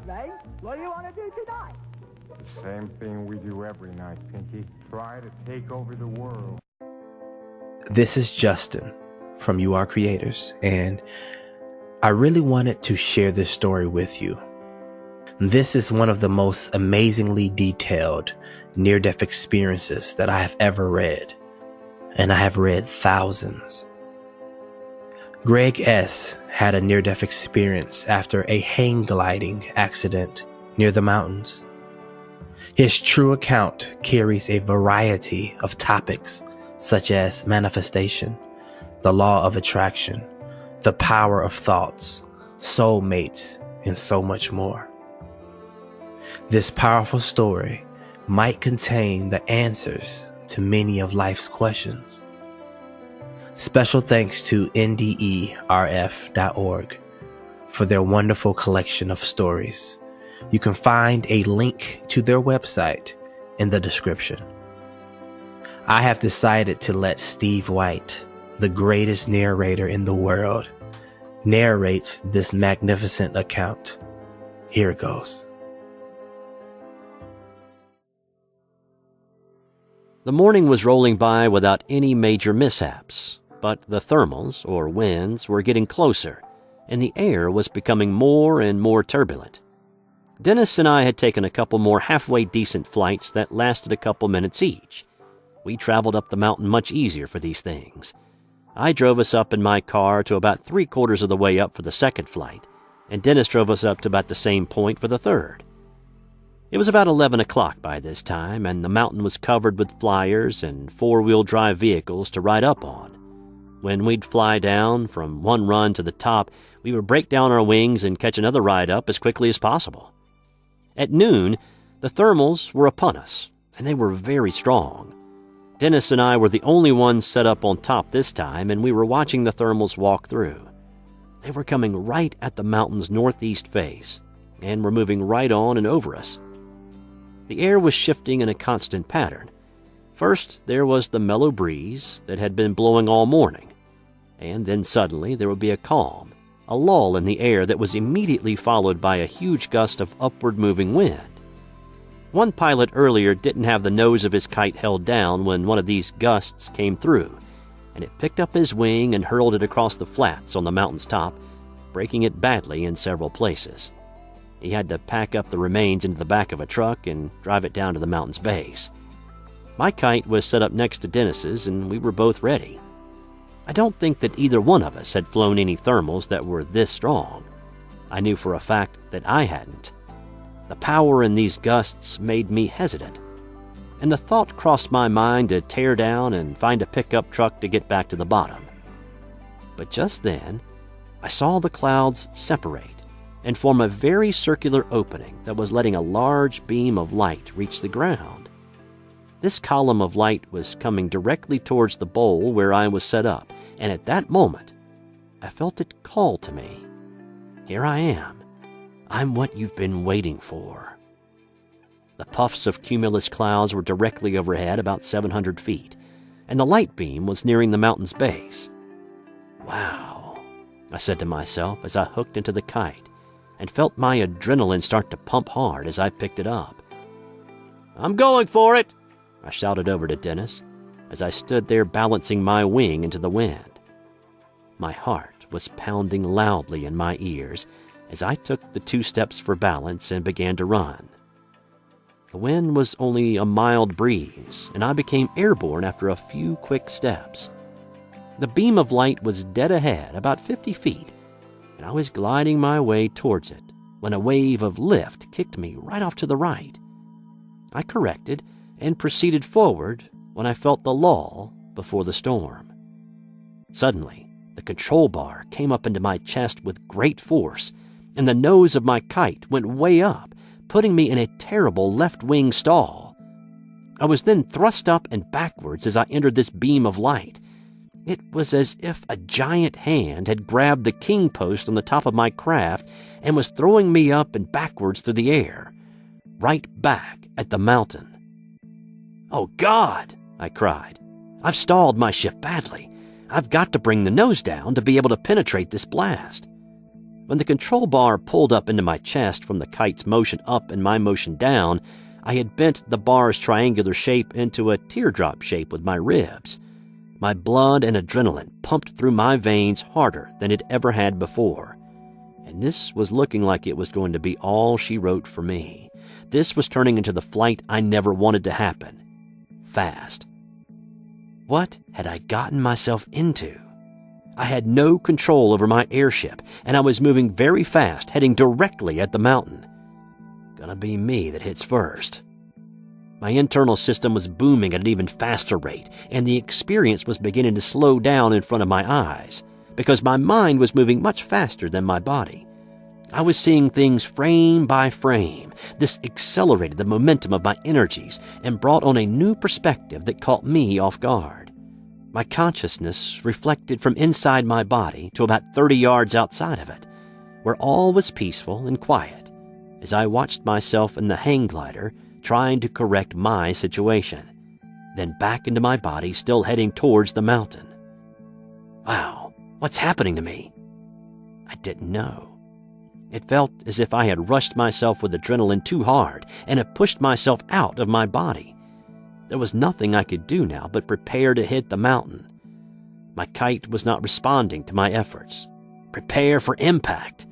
evening. What do you want to do tonight? The same thing we do every night, Pinky. Try to take over the world. This is Justin from You Are Creators, and I really wanted to share this story with you. This is one of the most amazingly detailed near-death experiences that I have ever read, and I have read thousands. Greg S. had a near-death experience after a hang gliding accident near the mountains. His true account carries a variety of topics such as manifestation, the law of attraction, the power of thoughts, soulmates, and so much more. This powerful story might contain the answers to many of life's questions. Special thanks to nderf.org for their wonderful collection of stories. You can find a link to their website in the description. I have decided to let Steve White, the greatest narrator in the world, narrate this magnificent account. Here it goes. The morning was rolling by without any major mishaps, but the thermals, or winds, were getting closer, and the air was becoming more and more turbulent. Dennis and I had taken a couple more halfway decent flights that lasted a couple minutes each. We traveled up the mountain much easier for these things. I drove us up in my car to about 3/4 of the way up for the second flight, and Dennis drove us up to about the same point for the third. It was about 11 o'clock by this time, and the mountain was covered with flyers and four-wheel drive vehicles to ride up on. When we'd fly down from one run to the top, we would break down our wings and catch another ride up as quickly as possible. At noon, the thermals were upon us, and they were very strong. Dennis and I were the only ones set up on top this time, and we were watching the thermals walk through. They were coming right at the mountain's northeast face, and were moving right on and over us. The air was shifting in a constant pattern. First, there was the mellow breeze that had been blowing all morning, and then suddenly there would be a calm, a lull in the air that was immediately followed by a huge gust of upward-moving wind. One pilot earlier didn't have the nose of his kite held down when one of these gusts came through, and it picked up his wing and hurled it across the flats on the mountain's top, breaking it badly in several places. He had to pack up the remains into the back of a truck and drive it down to the mountain's base. My kite was set up next to Dennis's, and we were both ready. I don't think that either one of us had flown any thermals that were this strong. I knew for a fact that I hadn't. The power in these gusts made me hesitant, and the thought crossed my mind to tear down and find a pickup truck to get back to the bottom. But just then, I saw the clouds separate and form a very circular opening that was letting a large beam of light reach the ground. This column of light was coming directly towards the bowl where I was set up, and at that moment, I felt it call to me. Here I am. I'm what you've been waiting for. The puffs of cumulus clouds were directly overhead, about 700 feet, and the light beam was nearing the mountain's base. Wow, I said to myself as I hooked into the kite and felt my adrenaline start to pump hard as I picked it up. I'm going for it, I shouted over to Dennis as I stood there balancing my wing into the wind. My heart was pounding loudly in my ears as I took the 2 steps for balance and began to run. The wind was only a mild breeze, and I became airborne after a few quick steps. The beam of light was dead ahead, about 50 feet, and I was gliding my way towards it when a wave of lift kicked me right off to the right. I corrected and proceeded forward when I felt the lull before the storm. Suddenly, the control bar came up into my chest with great force, and the nose of my kite went way up, putting me in a terrible left-wing stall. I was then thrust up and backwards as I entered this beam of light. It was as if a giant hand had grabbed the king post on the top of my craft and was throwing me up and backwards through the air, right back at the mountain. "Oh, God!" I cried. "I've stalled my ship badly. I've got to bring the nose down to be able to penetrate this blast." When the control bar pulled up into my chest from the kite's motion up and my motion down, I had bent the bar's triangular shape into a teardrop shape with my ribs. My blood and adrenaline pumped through my veins harder than it ever had before. And this was looking like it was going to be all she wrote for me. This was turning into the flight I never wanted to happen. Fast. What had I gotten myself into? I had no control over my airship, and I was moving very fast, heading directly at the mountain. Gonna be me that hits first. My internal system was booming at an even faster rate, and the experience was beginning to slow down in front of my eyes, because my mind was moving much faster than my body. I was seeing things frame by frame. This accelerated the momentum of my energies and brought on a new perspective that caught me off guard. My consciousness reflected from inside my body to about 30 yards outside of it, where all was peaceful and quiet, as I watched myself in the hang glider trying to correct my situation, then back into my body still heading towards the mountain. Wow, what's happening to me? I didn't know. It felt as if I had rushed myself with adrenaline too hard and had pushed myself out of my body. There was nothing I could do now but prepare to hit the mountain. My kite was not responding to my efforts. Prepare for impact.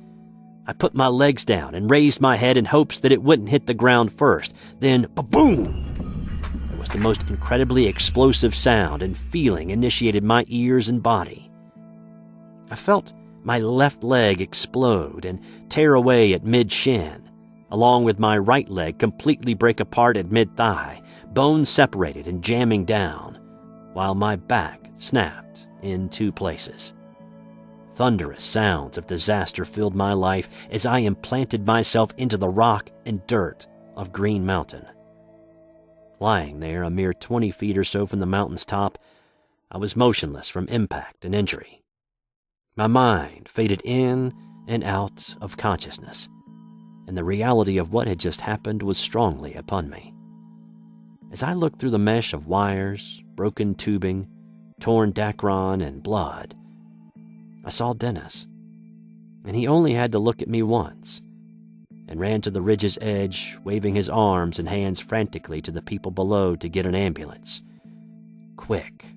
I put my legs down and raised my head in hopes that it wouldn't hit the ground first. Then, ba-boom! It was the most incredibly explosive sound and feeling initiated my ears and body. I felt my left leg explode and tear away at mid-shin, along with my right leg completely break apart at mid-thigh, bones separated and jamming down, while my back snapped in 2 places. Thunderous sounds of disaster filled my life as I implanted myself into the rock and dirt of Green Mountain. Lying there a mere 20 feet or so from the mountain's top, I was motionless from impact and injury. My mind faded in and out of consciousness, and the reality of what had just happened was strongly upon me. As I looked through the mesh of wires, broken tubing, torn Dacron, and blood, I saw Dennis, and he only had to look at me once, and ran to the ridge's edge, waving his arms and hands frantically to the people below to get an ambulance. Quick.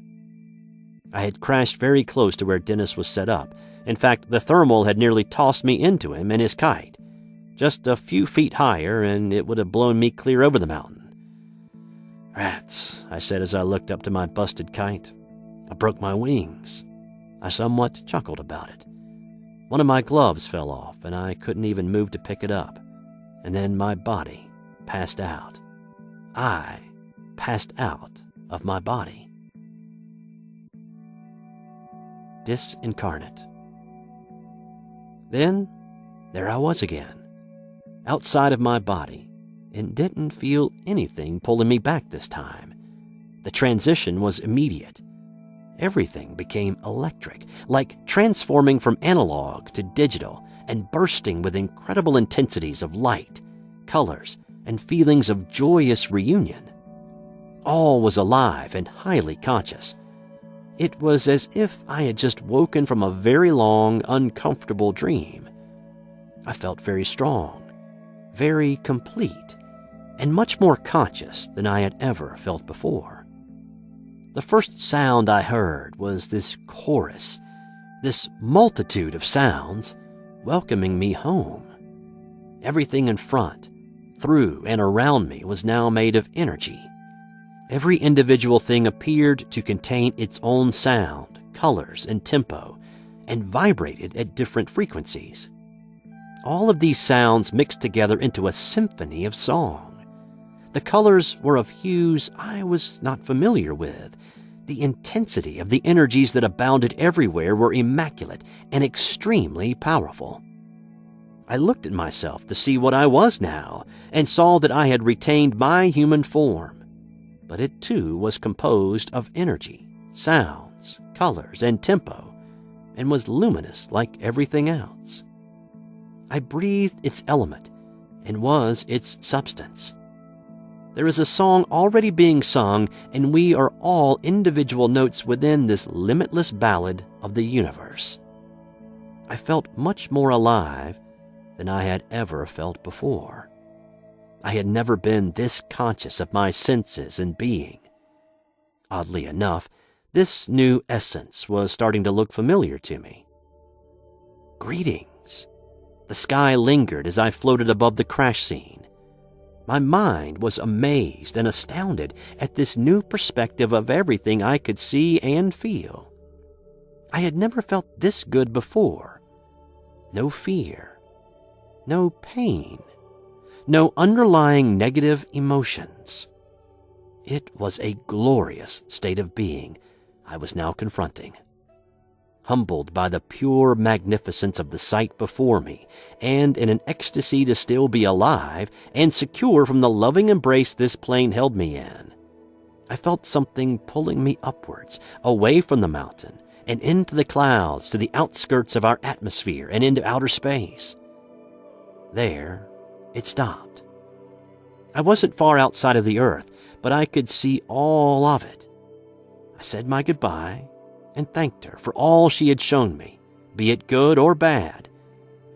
I had crashed very close to where Dennis was set up. In fact, the thermal had nearly tossed me into him and his kite. Just a few feet higher, and it would have blown me clear over the mountain. Rats, I said as I looked up to my busted kite. I broke my wings. I somewhat chuckled about it. One of my gloves fell off, and I couldn't even move to pick it up. And then my body passed out. I passed out of my body. Disincarnate. Then, there I was again, outside of my body, and didn't feel anything pulling me back this time. The transition was immediate. Everything became electric, like transforming from analog to digital and bursting with incredible intensities of light, colors, and feelings of joyous reunion. All was alive and highly conscious. It was as if I had just woken from a very long, uncomfortable dream. I felt very strong, very complete, and much more conscious than I had ever felt before. The first sound I heard was this chorus, this multitude of sounds welcoming me home. Everything in front, through, and around me was now made of energy. Every individual thing appeared to contain its own sound, colors, and tempo, and vibrated at different frequencies. All of these sounds mixed together into a symphony of song. The colors were of hues I was not familiar with. The intensity of the energies that abounded everywhere were immaculate and extremely powerful. I looked at myself to see what I was now, and saw that I had retained my human form. But it too was composed of energy, sounds, colors, and tempo, and was luminous like everything else. I breathed its element and was its substance. There is a song already being sung, and we are all individual notes within this limitless ballad of the universe. I felt much more alive than I had ever felt before. I had never been this conscious of my senses and being. Oddly enough, this new essence was starting to look familiar to me. Greetings. The sky lingered as I floated above the crash scene. My mind was amazed and astounded at this new perspective of everything I could see and feel. I had never felt this good before. No fear, no pain, no underlying negative emotions. It was a glorious state of being I was now confronting. Humbled by the pure magnificence of the sight before me, and in an ecstasy to still be alive and secure from the loving embrace this plane held me in, I felt something pulling me upwards, away from the mountain, and into the clouds, to the outskirts of our atmosphere and into outer space. There, it stopped. I wasn't far outside of the earth, but I could see all of it. I said my goodbye and thanked her for all she had shown me, be it good or bad,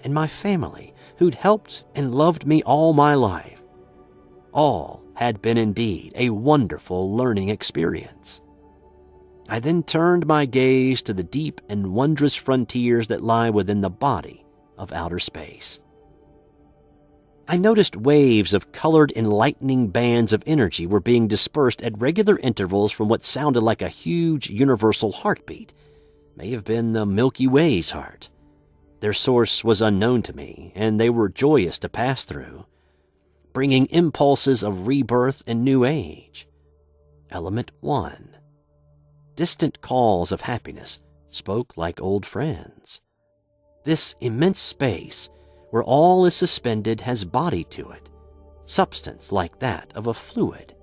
and my family who'd helped and loved me all my life. All had been indeed a wonderful learning experience. I then turned my gaze to the deep and wondrous frontiers that lie within the body of outer space. I noticed waves of colored enlightening bands of energy were being dispersed at regular intervals from what sounded like a huge universal heartbeat. May have been the Milky Way's heart. Their source was unknown to me, and they were joyous to pass through, bringing impulses of rebirth and new age. Element 1. Distant calls of happiness spoke like old friends. This immense space, where all is suspended, has body to it, substance like that of a fluid,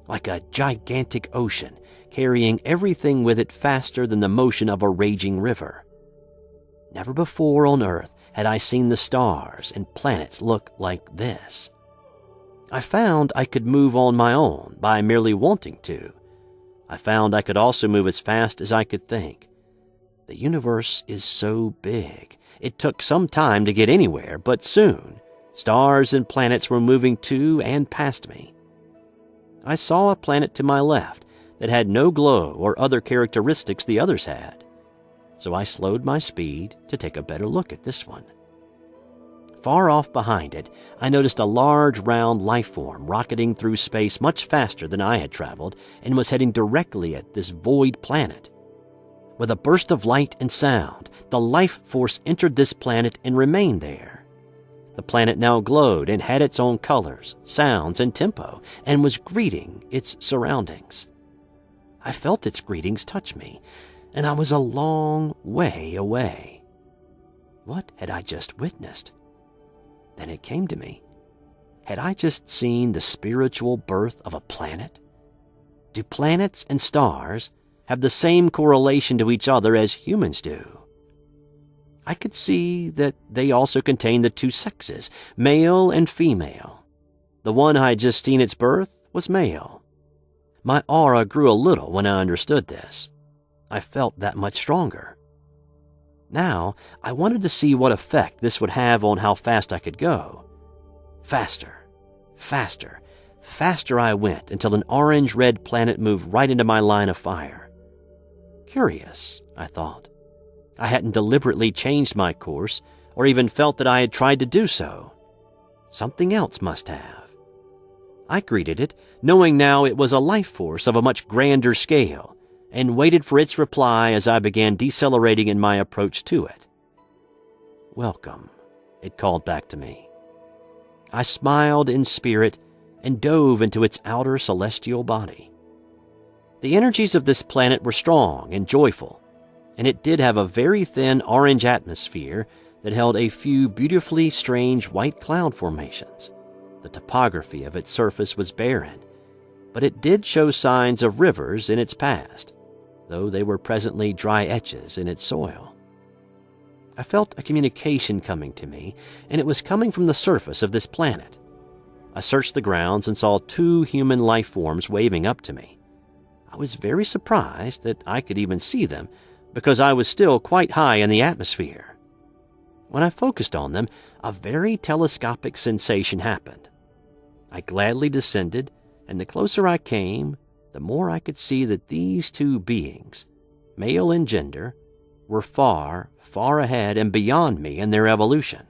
like a gigantic ocean carrying everything with it faster than the motion of a raging river. Never before on Earth had I seen the stars and planets look like this. I found I could move on my own by merely wanting to. I found I could also move as fast as I could think. The universe is so big. It took some time to get anywhere, but soon, stars and planets were moving to and past me. I saw a planet to my left that had no glow or other characteristics the others had, so I slowed my speed to take a better look at this one. Far off behind it, I noticed a large round life form rocketing through space much faster than I had traveled and was heading directly at this void planet. With a burst of light and sound, the life force entered this planet and remained there. The planet now glowed and had its own colors, sounds, and tempo, and was greeting its surroundings. I felt its greetings touch me, and I was a long way away. What had I just witnessed? Then it came to me. Had I just seen the spiritual birth of a planet? Do planets and stars have the same correlation to each other as humans do? I could see that they also contain the two sexes, male and female. The one I had just seen its birth was male. My aura grew a little when I understood this. I felt that much stronger. Now, I wanted to see what effect this would have on how fast I could go. Faster, faster, faster I went until an orange-red planet moved right into my line of fire. Curious, I thought. I hadn't deliberately changed my course or even felt that I had tried to do so. Something else must have. I greeted it, knowing now it was a life force of a much grander scale, and waited for its reply as I began decelerating in my approach to it. "Welcome," it called back to me. I smiled in spirit and dove into its outer celestial body. The energies of this planet were strong and joyful, and it did have a very thin orange atmosphere that held a few beautifully strange white cloud formations. The topography of its surface was barren, but it did show signs of rivers in its past, though they were presently dry etches in its soil. I felt a communication coming to me, and it was coming from the surface of this planet. I searched the grounds and saw 2 human life forms waving up to me. I was very surprised that I could even see them, because I was still quite high in the atmosphere, When I focused on them, a very telescopic sensation happened. I gladly descended, and the closer I came, the more I could see that these two beings, male in gender, were far, far ahead and beyond me in their evolution.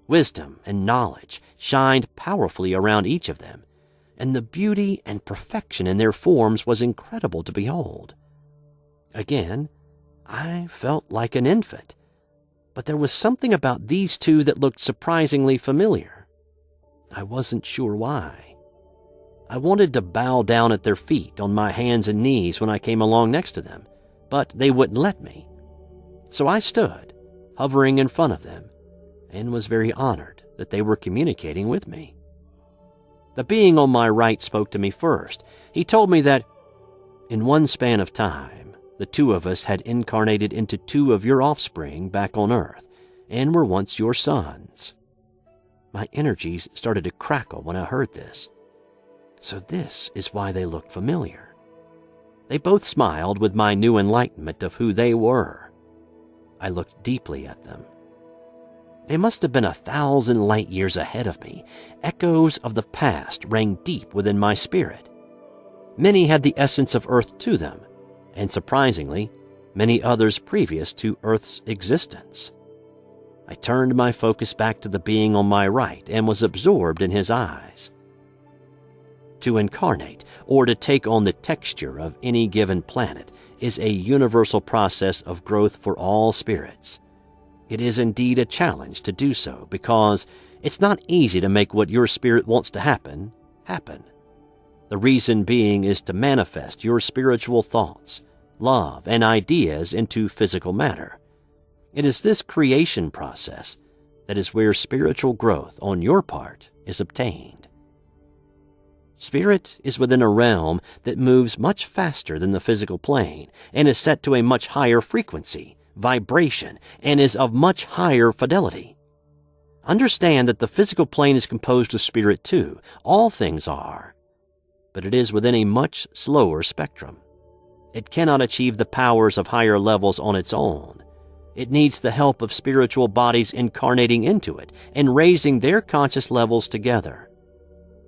Wisdom and knowledge shined powerfully around each of them, and the beauty and perfection in their forms was incredible to behold. Again, I felt like an infant, but there was something about these two that looked surprisingly familiar. I wasn't sure why. I wanted to bow down at their feet on my hands and knees when I came along next to them, but they wouldn't let me. So I stood, hovering in front of them, and was very honored that they were communicating with me. The being on my right spoke to me first. He told me that, in one span of time, the two of us had incarnated into two of your offspring back on Earth, and were once your sons. My energies started to crackle when I heard this. So this is why they looked familiar. They both smiled with my new enlightenment of who they were. I looked deeply at them. They must have been 1,000 light years ahead of me. Echoes of the past rang deep within my spirit. Many had the essence of Earth to them, and surprisingly, many others previous to Earth's existence. I turned my focus back to the being on my right and was absorbed in his eyes. To incarnate, or to take on the texture of any given planet, is a universal process of growth for all spirits. It is indeed a challenge to do so because it's not easy to make what your spirit wants to happen, happen. The reason being is to manifest your spiritual thoughts, love, and ideas into physical matter. It is this creation process that is where spiritual growth on your part is obtained. Spirit is within a realm that moves much faster than the physical plane and is set to a much higher frequency, vibration, and is of much higher fidelity. Understand that the physical plane is composed of spirit too. All things are. But it is within a much slower spectrum. It cannot achieve the powers of higher levels on its own. It needs the help of spiritual bodies incarnating into it and raising their conscious levels together.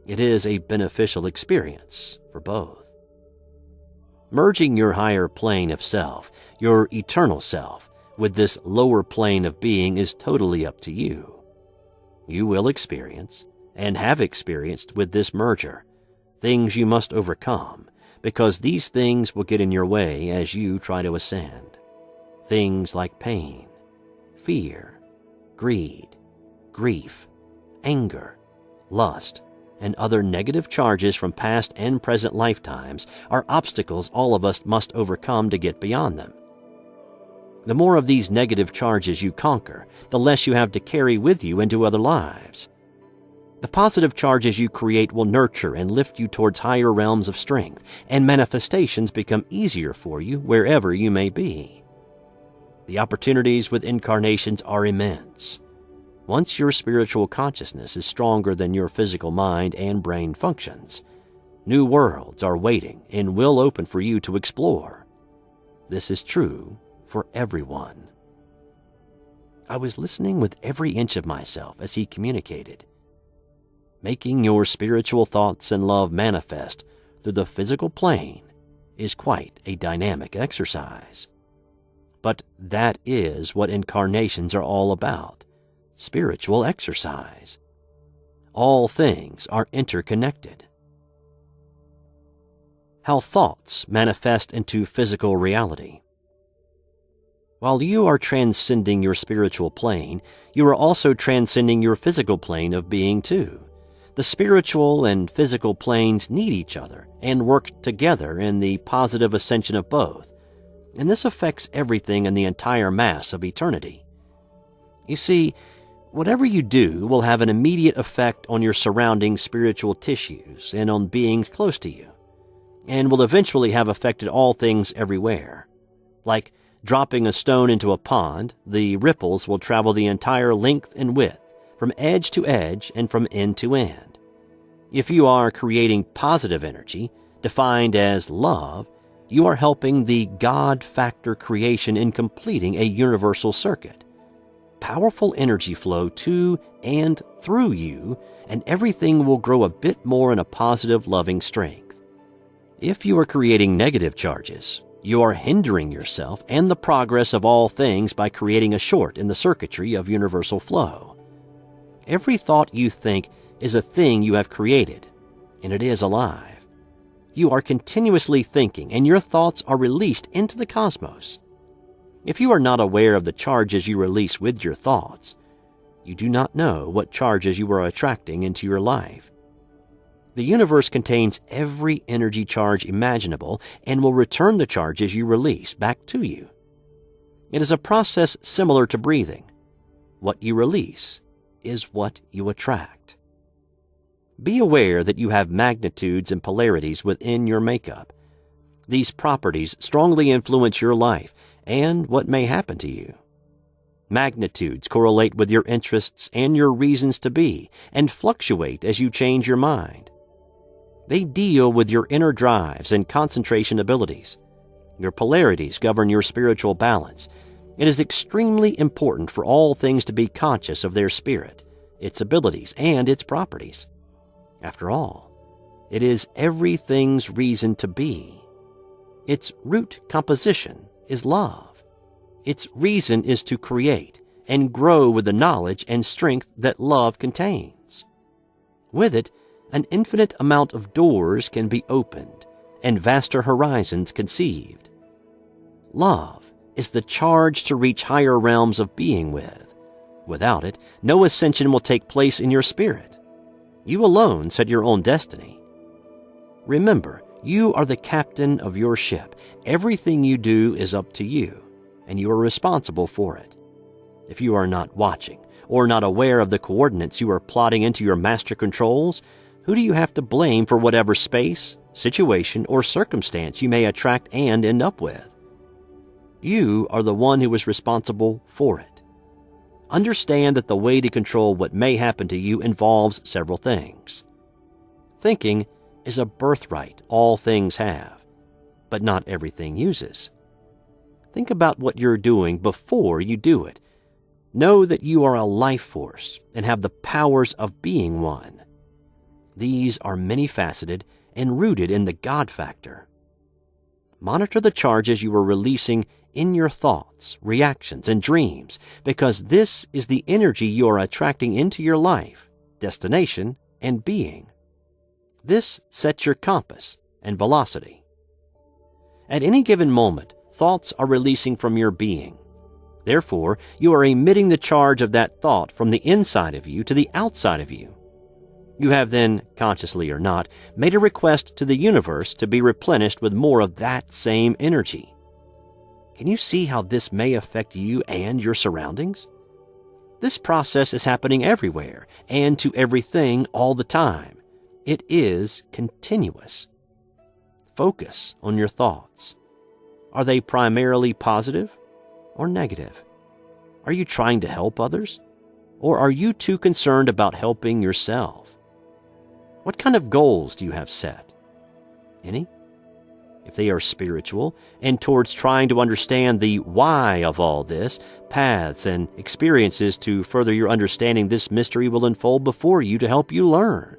It is a beneficial experience for both. Merging your higher plane of self, your eternal self, with this lower plane of being is totally up to you. You will experience, and have experienced with this merger, things you must overcome, because these things will get in your way as you try to ascend. Things like pain, fear, greed, grief, anger, lust, and other negative charges from past and present lifetimes are obstacles all of us must overcome to get beyond them. The more of these negative charges you conquer, the less you have to carry with you into other lives. The positive charges you create will nurture and lift you towards higher realms of strength, and manifestations become easier for you wherever you may be. The opportunities with incarnations are immense. Once your spiritual consciousness is stronger than your physical mind and brain functions, new worlds are waiting and will open for you to explore. This is true for everyone. I was listening with every inch of myself as he communicated. Making your spiritual thoughts and love manifest through the physical plane is quite a dynamic exercise. But that is what incarnations are all about. Spiritual exercise. All things are interconnected. How thoughts manifest into physical reality. While you are transcending your spiritual plane, you are also transcending your physical plane of being too. The spiritual and physical planes need each other and work together in the positive ascension of both, and this affects everything in the entire mass of eternity. You see, whatever you do will have an immediate effect on your surrounding spiritual tissues and on beings close to you, and will eventually have affected all things everywhere. Like dropping a stone into a pond, the ripples will travel the entire length and width, from edge to edge and from end to end. If you are creating positive energy, defined as love, you are helping the God factor creation in completing a universal circuit. powerful energy flow to and through you, and everything will grow a bit more in a positive, loving strength. If you are creating negative charges, you are hindering yourself and the progress of all things by creating a short in the circuitry of universal flow. Every thought you think is a thing you have created, and it is alive. You are continuously thinking, and your thoughts are released into the cosmos. If you are not aware of the charges you release with your thoughts, you do not know what charges you are attracting into your life. The universe contains every energy charge imaginable and will return the charges you release back to you. It is a process similar to breathing. What you release is what you attract. Be aware that you have magnitudes and polarities within your makeup. These properties strongly influence your life and what may happen to you. Magnitudes correlate with your interests and your reasons to be, and fluctuate as you change your mind. They deal with your inner drives and concentration abilities. Your polarities govern your spiritual balance. It is extremely important for all things to be conscious of their spirit, its abilities, and its properties. After all, it is everything's reason to be. Its root composition is love. Its reason is to create and grow with the knowledge and strength that love contains. With it, an infinite amount of doors can be opened and vaster horizons conceived. Love is the charge to reach higher realms of being with. Without it, no ascension will take place in your spirit. You alone set your own destiny. Remember, you are the captain of your ship. Everything you do is up to you, and you are responsible for it. If you are not watching or not aware of the coordinates you are plotting into your master controls, who do you have to blame for whatever space, situation, or circumstance you may attract and end up with? You are the one who is responsible for it. Understand that the way to control what may happen to you involves several things. Thinking is a birthright all things have, but not everything uses. Think about what you're doing before you do it. Know that you are a life force and have the powers of being one. These are many-faceted and rooted in the God factor. Monitor the charges you are releasing in your thoughts, reactions, and dreams, because this is the energy you are attracting into your life, destination, and being. This sets your compass and velocity. At any given moment, thoughts are releasing from your being. Therefore, you are emitting the charge of that thought from the inside of you to the outside of you. You have then, consciously or not, made a request to the universe to be replenished with more of that same energy. Can you see how this may affect you and your surroundings? This process is happening everywhere and to everything all the time. It is continuous. Focus on your thoughts. Are they primarily positive or negative? Are you trying to help others? Or are you too concerned about helping yourself? What kind of goals do you have set? Any? If they are spiritual and towards trying to understand the why of all this, paths and experiences to further your understanding, this mystery will unfold before you to help you learn.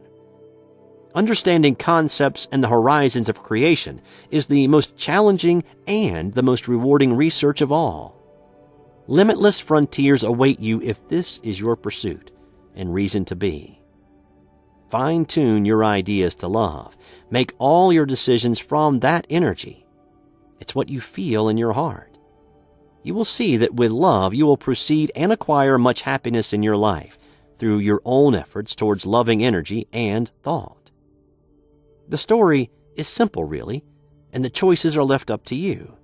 Understanding concepts and the horizons of creation is the most challenging and the most rewarding research of all. Limitless frontiers await you if this is your pursuit and reason to be. Fine-tune your ideas to love. Make all your decisions from that energy. It's what you feel in your heart. You will see that with love you will proceed and acquire much happiness in your life through your own efforts towards loving energy and thought. The story is simple, really, and the choices are left up to you.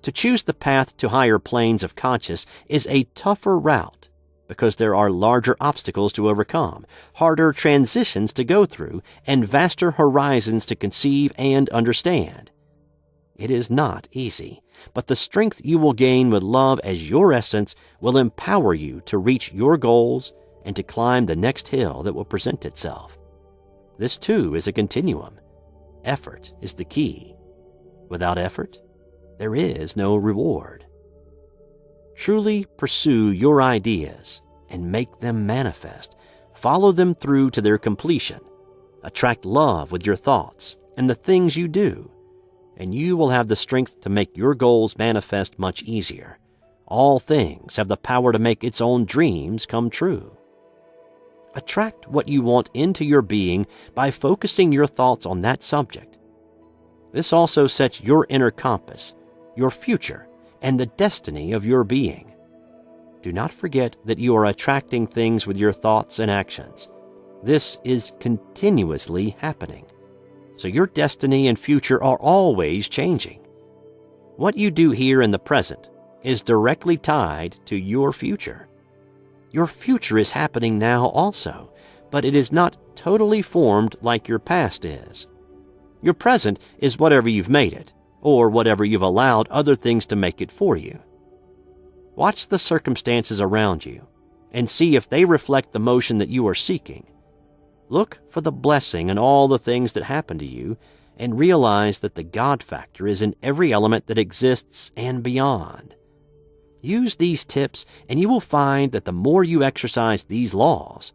To choose the path to higher planes of conscious is a tougher route because there are larger obstacles to overcome, harder transitions to go through, and vaster horizons to conceive and understand. It is not easy, but the strength you will gain with love as your essence will empower you to reach your goals and to climb the next hill that will present itself. This, too, is a continuum. Effort is the key. Without effort, there is no reward. Truly pursue your ideas and make them manifest. Follow them through to their completion. Attract love with your thoughts and the things you do, and you will have the strength to make your goals manifest much easier. All things have the power to make its own dreams come true. Attract what you want into your being by focusing your thoughts on that subject. This also sets your inner compass, your future, and the destiny of your being. Do not forget that you are attracting things with your thoughts and actions. This is continuously happening. So your destiny and future are always changing. What you do here in the present is directly tied to your future. Your future is happening now also, but it is not totally formed like your past is. Your present is whatever you've made it, or whatever you've allowed other things to make it for you. Watch the circumstances around you and see if they reflect the motion that you are seeking. Look for the blessing in all the things that happen to you and realize that the God factor is in every element that exists and beyond. Use these tips and you will find that the more you exercise these laws,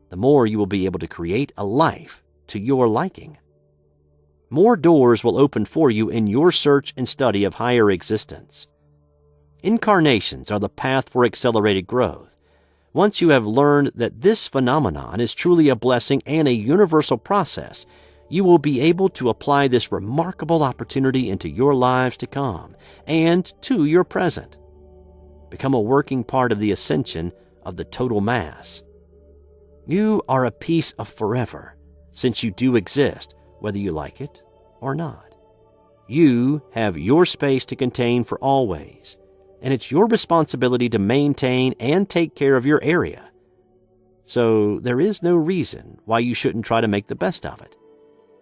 the more you will be able to create a life to your liking. More doors will open for you in your search and study of higher existence. Incarnations are the path for accelerated growth. Once you have learned that this phenomenon is truly a blessing and a universal process, you will be able to apply this remarkable opportunity into your lives to come and to your present. Become a working part of the ascension of the total mass. You are a piece of forever, since you do exist, whether you like it or not. You have your space to contain for always, and it's your responsibility to maintain and take care of your area. So there is no reason why you shouldn't try to make the best of it,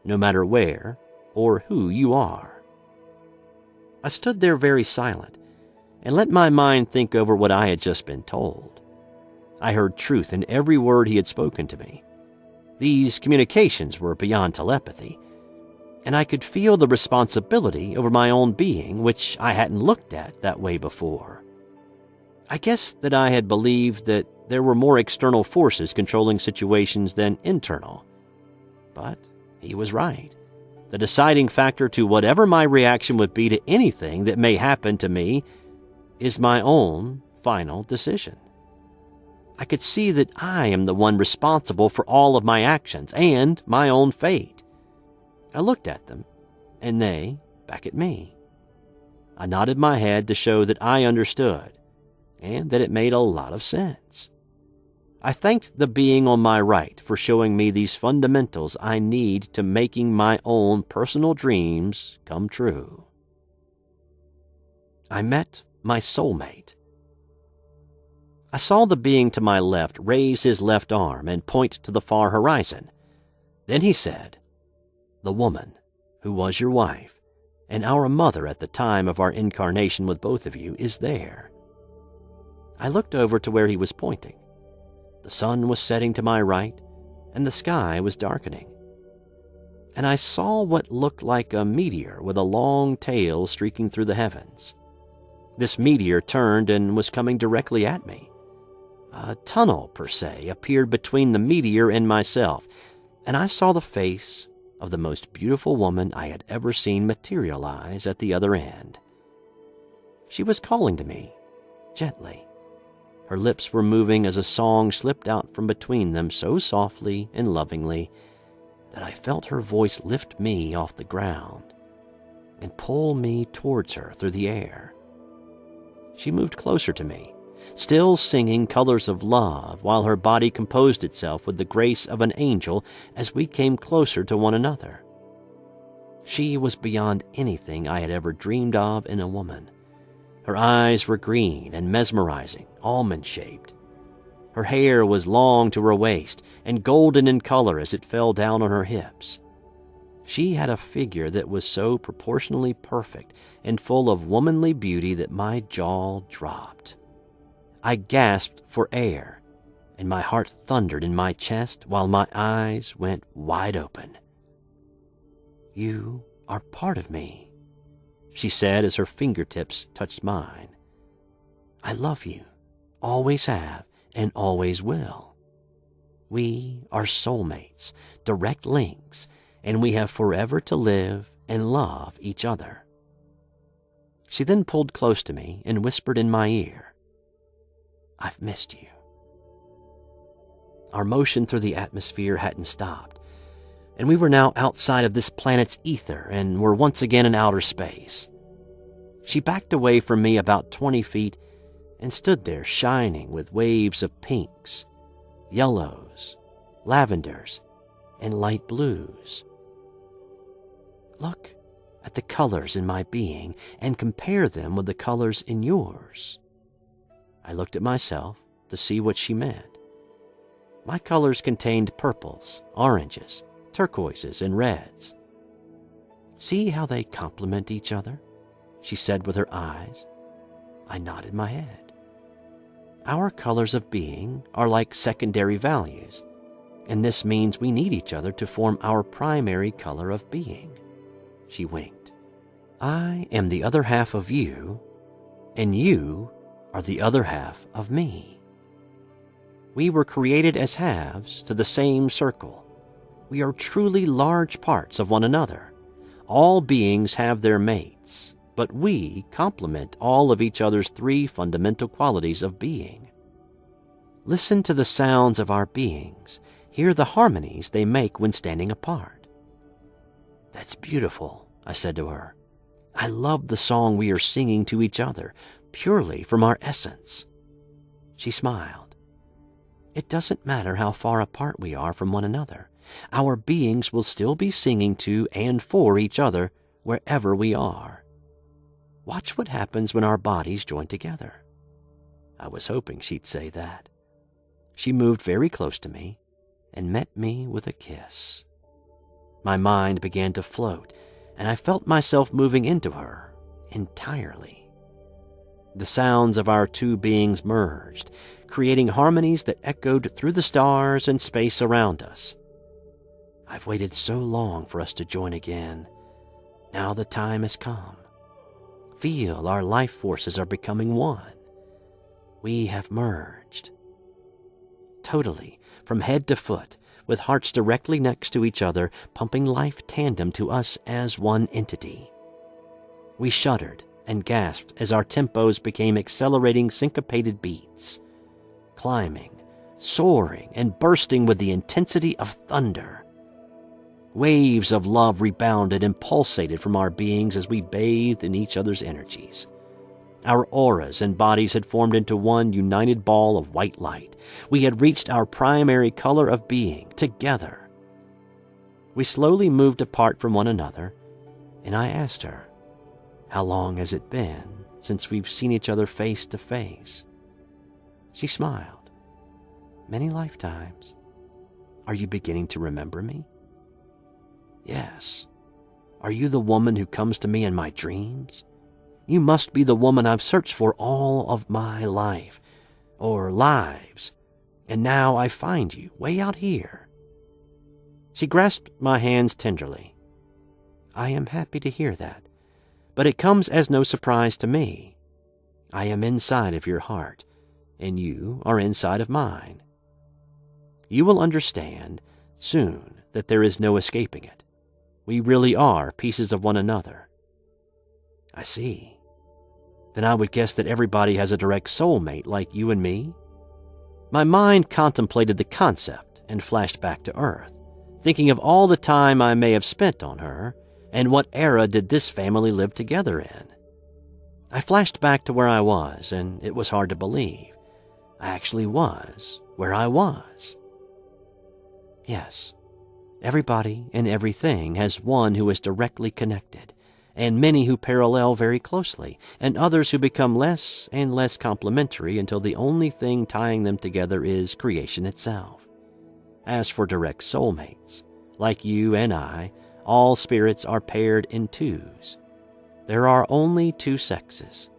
no matter where or who you are. I stood there very silent and let my mind think over what I had just been told. I heard truth in every word he had spoken to me. These communications were beyond telepathy, and I could feel the responsibility over my own being, which I hadn't looked at that way before. I guess that I had believed that there were more external forces controlling situations than internal. But he was right. The deciding factor to whatever my reaction would be to anything that may happen to me is my own final decision. I could see that I am the one responsible for all of my actions and my own fate. I looked at them, and they back at me. I nodded my head to show that I understood, and that it made a lot of sense. I thanked the being on my right for showing me these fundamentals I need to making my own personal dreams come true. I met my soulmate. I saw the being to my left raise his left arm and point to the far horizon. Then he said, "The woman who was your wife and our mother at the time of our incarnation with both of you is there." I looked over to where he was pointing. The sun was setting to my right, and the sky was darkening. And I saw what looked like a meteor with a long tail streaking through the heavens. This meteor turned and was coming directly at me. A tunnel, per se, appeared between the meteor and myself, and I saw the face of the most beautiful woman I had ever seen materialize at the other end. She was calling to me, gently. Her lips were moving as a song slipped out from between them so softly and lovingly that I felt her voice lift me off the ground and pull me towards her through the air. She moved closer to me, still singing colors of love while her body composed itself with the grace of an angel as we came closer to one another. She was beyond anything I had ever dreamed of in a woman. Her eyes were green and mesmerizing, almond-shaped. Her hair was long to her waist and golden in color as it fell down on her hips. She had a figure that was so proportionally perfect and full of womanly beauty that my jaw dropped. I gasped for air, and my heart thundered in my chest while my eyes went wide open. "You are part of me," she said as her fingertips touched mine. I love you, always have, and always will. We are soulmates, direct links, and we have forever to live and love each other. She then pulled close to me and whispered in my ear, I've missed you. Our motion through the atmosphere hadn't stopped, and we were now outside of this planet's ether and were once again in outer space. She backed away from me about 20 feet and stood there shining with waves of pinks, yellows, lavenders, and light blues. Look at the colors in my being and compare them with the colors in yours. I looked at myself to see what she meant. My colors contained purples, oranges, turquoises, and reds. See how they complement each other? She said with her eyes. I nodded my head. Our colors of being are like secondary values, and this means we need each other to form our primary color of being. She winked. I am the other half of you, and you are the other half of me. We were created as halves to the same circle. We are truly large parts of one another. All beings have their mates, but we complement all of each other's three fundamental qualities of being. Listen to the sounds of our beings. Hear the harmonies they make when standing apart. That's beautiful, I said to her. I love the song we are singing to each other, purely from our essence. She smiled. It doesn't matter how far apart we are from one another. Our beings will still be singing to and for each other wherever we are. Watch what happens when our bodies join together. I was hoping she'd say that. She moved very close to me and met me with a kiss. My mind began to float, and I felt myself moving into her entirely. The sounds of our two beings merged, creating harmonies that echoed through the stars and space around us. I've waited so long for us to join again. Now the time has come. Feel our life forces are becoming one. We have merged. Totally, from head to foot, with hearts directly next to each other, pumping life tandem to us as one entity. We shuddered and gasped as our tempos became accelerating syncopated beats, climbing, soaring, and bursting with the intensity of thunder. Waves of love rebounded and pulsated from our beings as we bathed in each other's energies. Our auras and bodies had formed into one united ball of white light. We had reached our primary color of being together. We slowly moved apart from one another, and I asked her, how long has it been since we've seen each other face to face? She smiled. Many lifetimes. Are you beginning to remember me? Yes. Are you the woman who comes to me in my dreams? You must be the woman I've searched for all of my life, or lives, and now I find you way out here. She grasped my hands tenderly. I am happy to hear that, but it comes as no surprise to me. I am inside of your heart, and you are inside of mine. You will understand soon that there is no escaping it. We really are pieces of one another. I see. Then I would guess that everybody has a direct soulmate like you and me. My mind contemplated the concept and flashed back to Earth, thinking of all the time I may have spent on her, and what era did this family live together in. I flashed back to where I was, and it was hard to believe. I actually was where I was. Yes. Everybody and everything has one who is directly connected, and many who parallel very closely, and others who become less and less complementary until the only thing tying them together is creation itself. As for direct soulmates, like you and I, all spirits are paired in twos. There are only two sexes.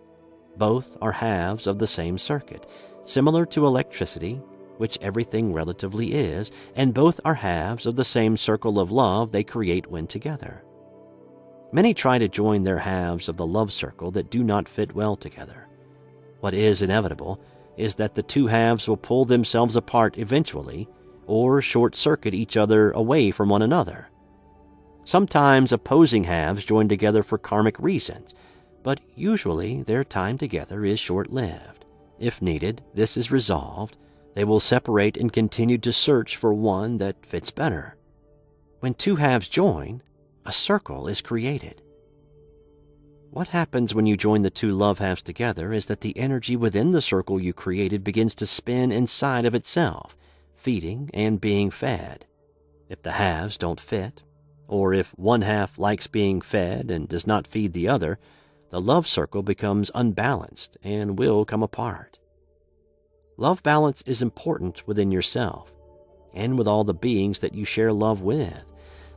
Both are halves of the same circuit, similar to electricity, which everything relatively is, and both are halves of the same circle of love they create when together. Many try to join their halves of the love circle that do not fit well together. What is inevitable is that the two halves will pull themselves apart eventually, or short-circuit each other away from one another. Sometimes opposing halves join together for karmic reasons, but usually their time together is short-lived. If needed, this is resolved. They will separate and continue to search for one that fits better. When two halves join, a circle is created. What happens when you join the two love halves together is that the energy within the circle you created begins to spin inside of itself, feeding and being fed. If the halves don't fit, or if one half likes being fed and does not feed the other, the love circle becomes unbalanced and will come apart. Love balance is important within yourself and with all the beings that you share love with.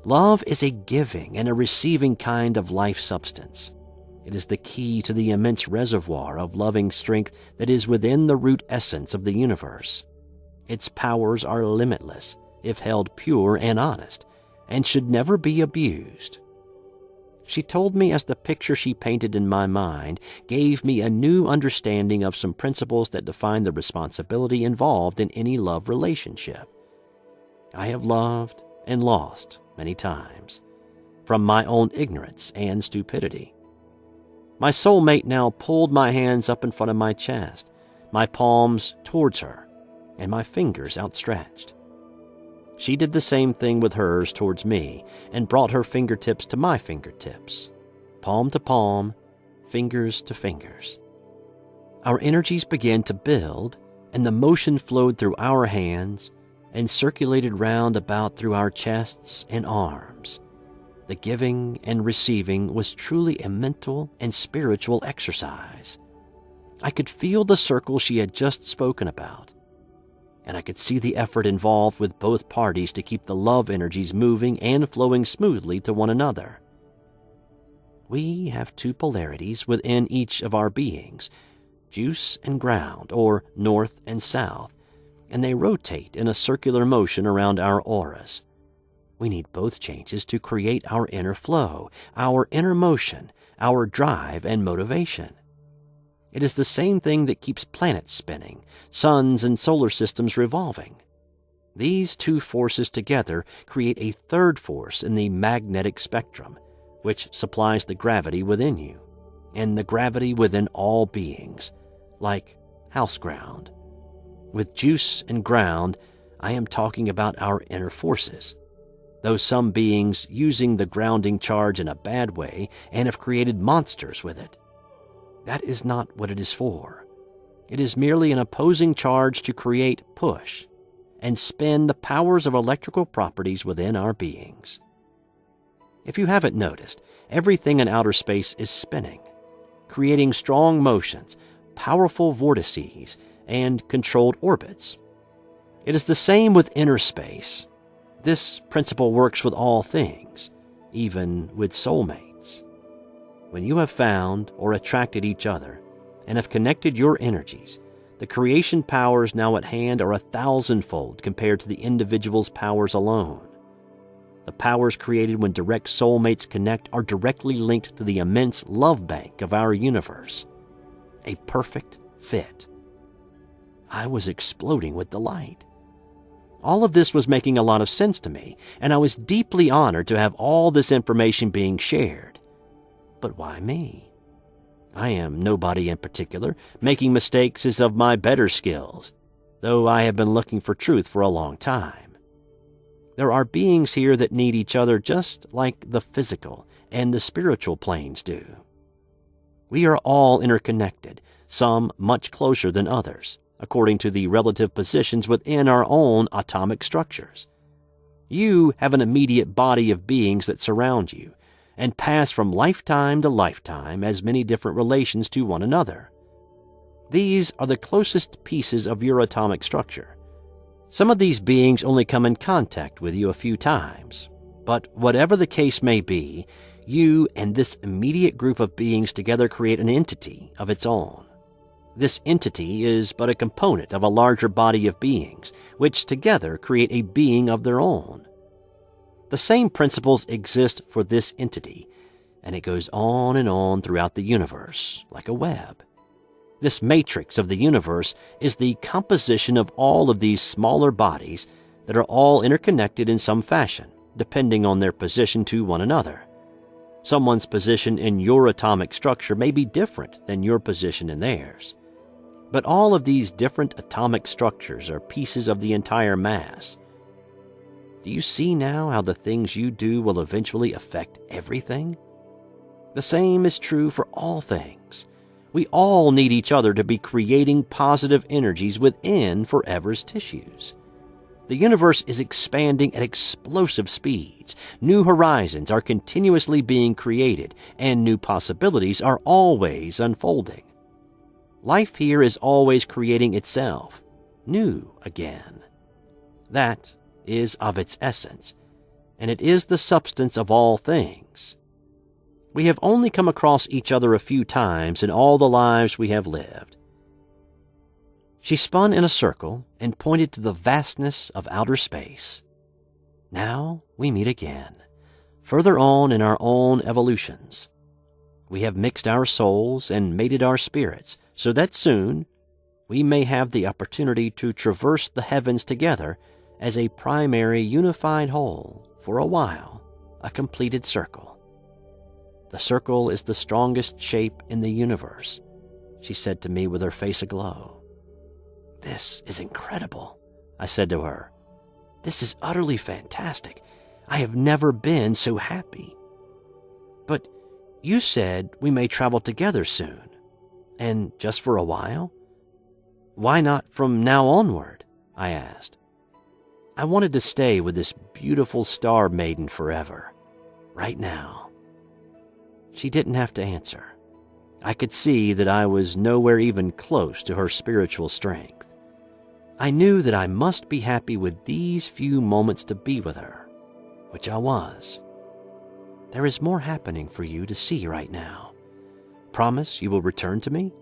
Love is a giving and a receiving kind of life substance. It is the key to the immense reservoir of loving strength that is within the root essence of the universe. Its powers are limitless if held pure and honest, and should never be abused. She told me as the picture she painted in my mind gave me a new understanding of some principles that define the responsibility involved in any love relationship. I have loved and lost many times, from my own ignorance and stupidity. My soulmate now pulled my hands up in front of my chest, my palms towards her, and my fingers outstretched. She did the same thing with hers towards me and brought her fingertips to my fingertips, palm to palm, fingers to fingers. Our energies began to build, and the motion flowed through our hands and circulated round about through our chests and arms. The giving and receiving was truly a mental and spiritual exercise. I could feel the circle she had just spoken about, and I could see the effort involved with both parties to keep the love energies moving and flowing smoothly to one another. We have two polarities within each of our beings, juice and ground, or north and south, and they rotate in a circular motion around our auras. We need both changes to create our inner flow, our inner motion, our drive and motivation. It is the same thing that keeps planets spinning, suns and solar systems revolving. These two forces together create a third force in the magnetic spectrum, which supplies the gravity within you, and the gravity within all beings, like house ground. With juice and ground, I am talking about our inner forces, though some beings using the grounding charge in a bad way and have created monsters with it. That is not what it is for. It is merely an opposing charge to create push and spin the powers of electrical properties within our beings. If you haven't noticed, everything in outer space is spinning, creating strong motions, powerful vortices, and controlled orbits. It is the same with inner space. This principle works with all things, even with soulmates. When you have found or attracted each other and have connected your energies, the creation powers now at hand are 1,000-fold compared to the individual's powers alone. The powers created when direct soulmates connect are directly linked to the immense love bank of our universe. A perfect fit. I was exploding with delight. All of this was making a lot of sense to me, and I was deeply honored to have all this information being shared. But why me? I am nobody in particular. Making mistakes is of my better skills, though I have been looking for truth for a long time. There are beings here that need each other just like the physical and the spiritual planes do. We are all interconnected, some much closer than others, according to the relative positions within our own atomic structures. You have an immediate body of beings that surround you and pass from lifetime to lifetime as many different relations to one another. These are the closest pieces of your atomic structure. Some of these beings only come in contact with you a few times, but whatever the case may be, you and this immediate group of beings together create an entity of its own. This entity is but a component of a larger body of beings, which together create a being of their own. The same principles exist for this entity, and it goes on and on throughout the universe, like a web. This matrix of the universe is the composition of all of these smaller bodies that are all interconnected in some fashion, depending on their position to one another. Someone's position in your atomic structure may be different than your position in theirs. But all of these different atomic structures are pieces of the entire mass. Do you see now how the things you do will eventually affect everything? The same is true for all things. We all need each other to be creating positive energies within forever's tissues. The universe is expanding at explosive speeds. New horizons are continuously being created, and new possibilities are always unfolding. Life here is always creating itself, new again. That is of its essence, and it is the substance of all things. We have only come across each other a few times in all the lives we have lived. She spun in a circle and pointed to the vastness of outer space. Now we meet again, further on in our own evolutions. We have mixed our souls and mated our spirits so that soon we may have the opportunity to traverse the heavens together as a primary unified whole, for a while, a completed circle. The circle is the strongest shape in the universe, she said to me with her face aglow. This is incredible, I said to her. This is utterly fantastic. I have never been so happy. But you said we may travel together soon, and just for a while? Why not from now onward? I asked. I wanted to stay with this beautiful star maiden forever, right now. She didn't have to answer. I could see that I was nowhere even close to her spiritual strength. I knew that I must be happy with these few moments to be with her, which I was. There is more happening for you to see right now. Promise you will return to me?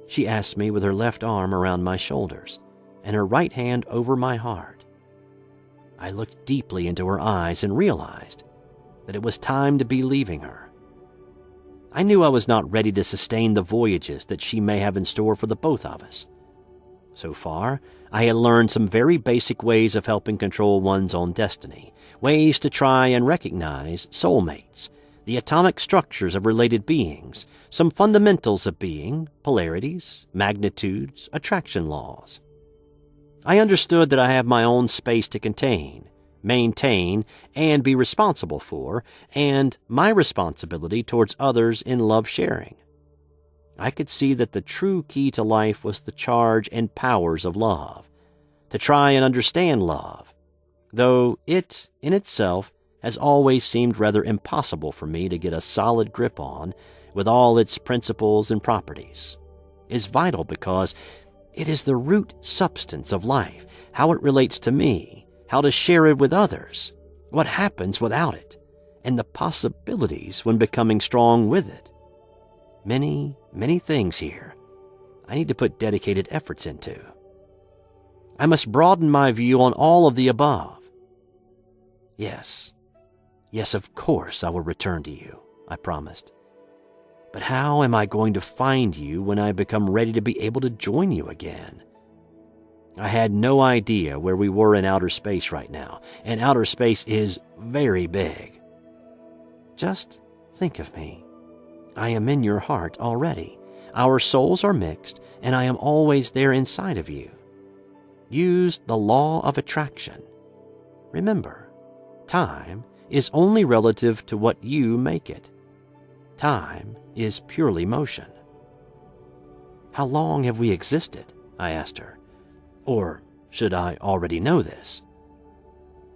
She asked me with her left arm around my shoulders and her right hand over my heart. I looked deeply into her eyes and realized that it was time to be leaving her. I knew I was not ready to sustain the voyages that she may have in store for the both of us. So far, I had learned some very basic ways of helping control one's own destiny, ways to try and recognize soulmates, the atomic structures of related beings, some fundamentals of being, polarities, magnitudes, attraction laws. I understood that I have my own space to contain, maintain, and be responsible for, and my responsibility towards others in love sharing. I could see that the true key to life was the charge and powers of love, to try and understand love, though it, in itself, has always seemed rather impossible for me to get a solid grip on, with all its principles and properties, is vital because it is the root substance of life, how it relates to me, how to share it with others, what happens without it, and the possibilities when becoming strong with it. Many, many things here I need to put dedicated efforts into. I must broaden my view on all of the above. Yes, of course I will return to you, I promised. But how am I going to find you when I become ready to be able to join you again? I had no idea where we were in outer space right now, and outer space is very big. Just think of me. I am in your heart already. Our souls are mixed, and I am always there inside of you. Use the law of attraction. Remember, time is only relative to what you make it. Time is purely motion. How long have we existed? I asked her. Or should I already know this?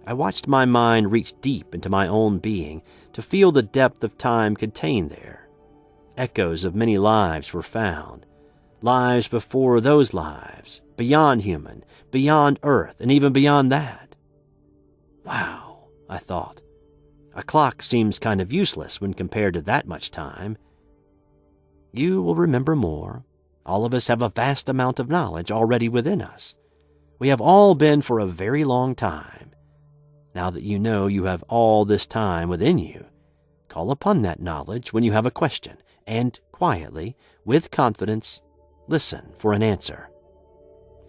I watched my mind reach deep into my own being to feel the depth of time contained there. Echoes of many lives were found. Lives before those lives, beyond human, beyond Earth, and even beyond that. Wow, I thought. A clock seems kind of useless when compared to that much time. You will remember more. All of us have a vast amount of knowledge already within us. We have all been for a very long time. Now that you know you have all this time within you, call upon that knowledge when you have a question, and quietly, with confidence, listen for an answer.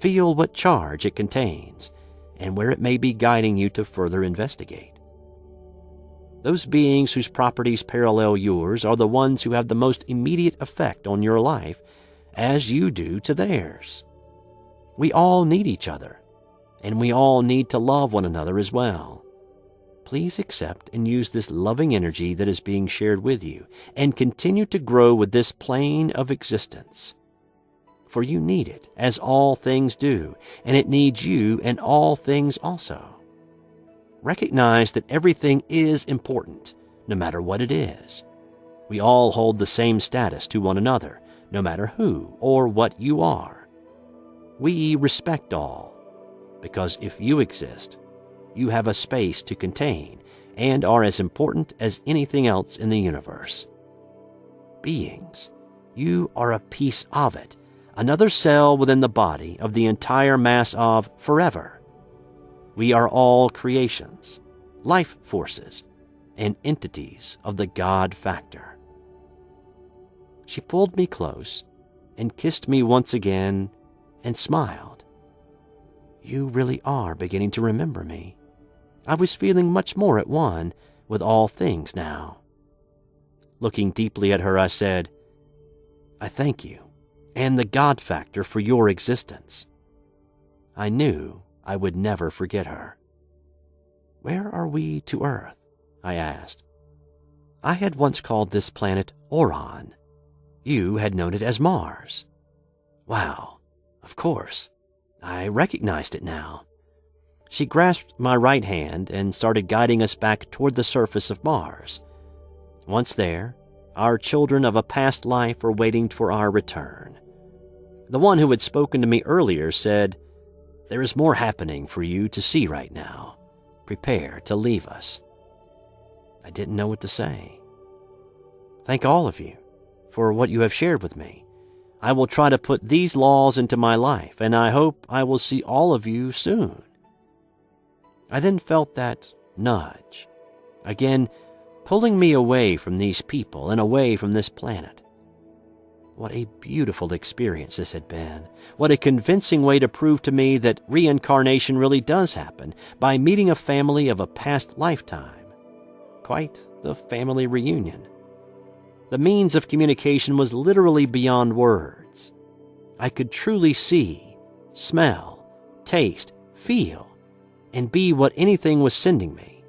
Feel what charge it contains and where it may be guiding you to further investigate. Those beings whose properties parallel yours are the ones who have the most immediate effect on your life, as you do to theirs. We all need each other, and we all need to love one another as well. Please accept and use this loving energy that is being shared with you, and continue to grow with this plane of existence. For you need it, as all things do, and it needs you and all things also. Recognize that everything is important, no matter what it is. We all hold the same status to one another, no matter who or what you are. We respect all, because if you exist, you have a space to contain and are as important as anything else in the universe. Beings, you are a piece of it, another cell within the body of the entire mass of forever. We are all creations, life forces, and entities of the God factor. She pulled me close and kissed me once again and smiled. You really are beginning to remember me. I was feeling much more at one with all things now. Looking deeply at her, I said, I thank you and the God factor for your existence. I knew I would never forget her. Where are we to Earth? I asked. I had once called this planet Orion. You had known it as Mars. Wow, of course. I recognized it now. She grasped my right hand and started guiding us back toward the surface of Mars. Once there, our children of a past life were waiting for our return. The one who had spoken to me earlier said, There is more happening for you to see right now. Prepare to leave us. I didn't know what to say. Thank all of you for what you have shared with me. I will try to put these laws into my life, and I hope I will see all of you soon. I then felt that nudge, again pulling me away from these people and away from this planet. What a beautiful experience this had been. What a convincing way to prove to me that reincarnation really does happen by meeting a family of a past lifetime. Quite the family reunion. The means of communication was literally beyond words. I could truly see, smell, taste, feel, and be what anything was sending me.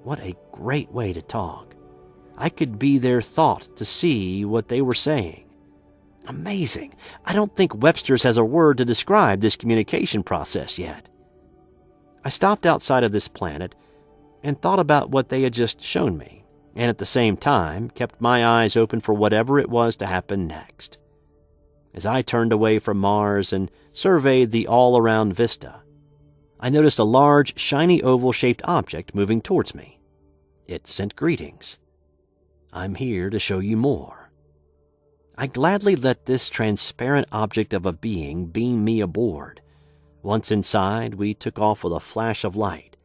What a great way to talk. I could be their thought to see what they were saying. Amazing. I don't think Webster's has a word to describe this communication process yet. I stopped outside of this planet and thought about what they had just shown me, and at the same time kept my eyes open for whatever it was to happen next. As I turned away from Mars and surveyed the all-around Vista, I noticed a large, shiny oval-shaped object moving towards me. It sent greetings. I'm here to show you more. I gladly let this transparent object of a being beam me aboard. Once inside, we took off with a flash of light.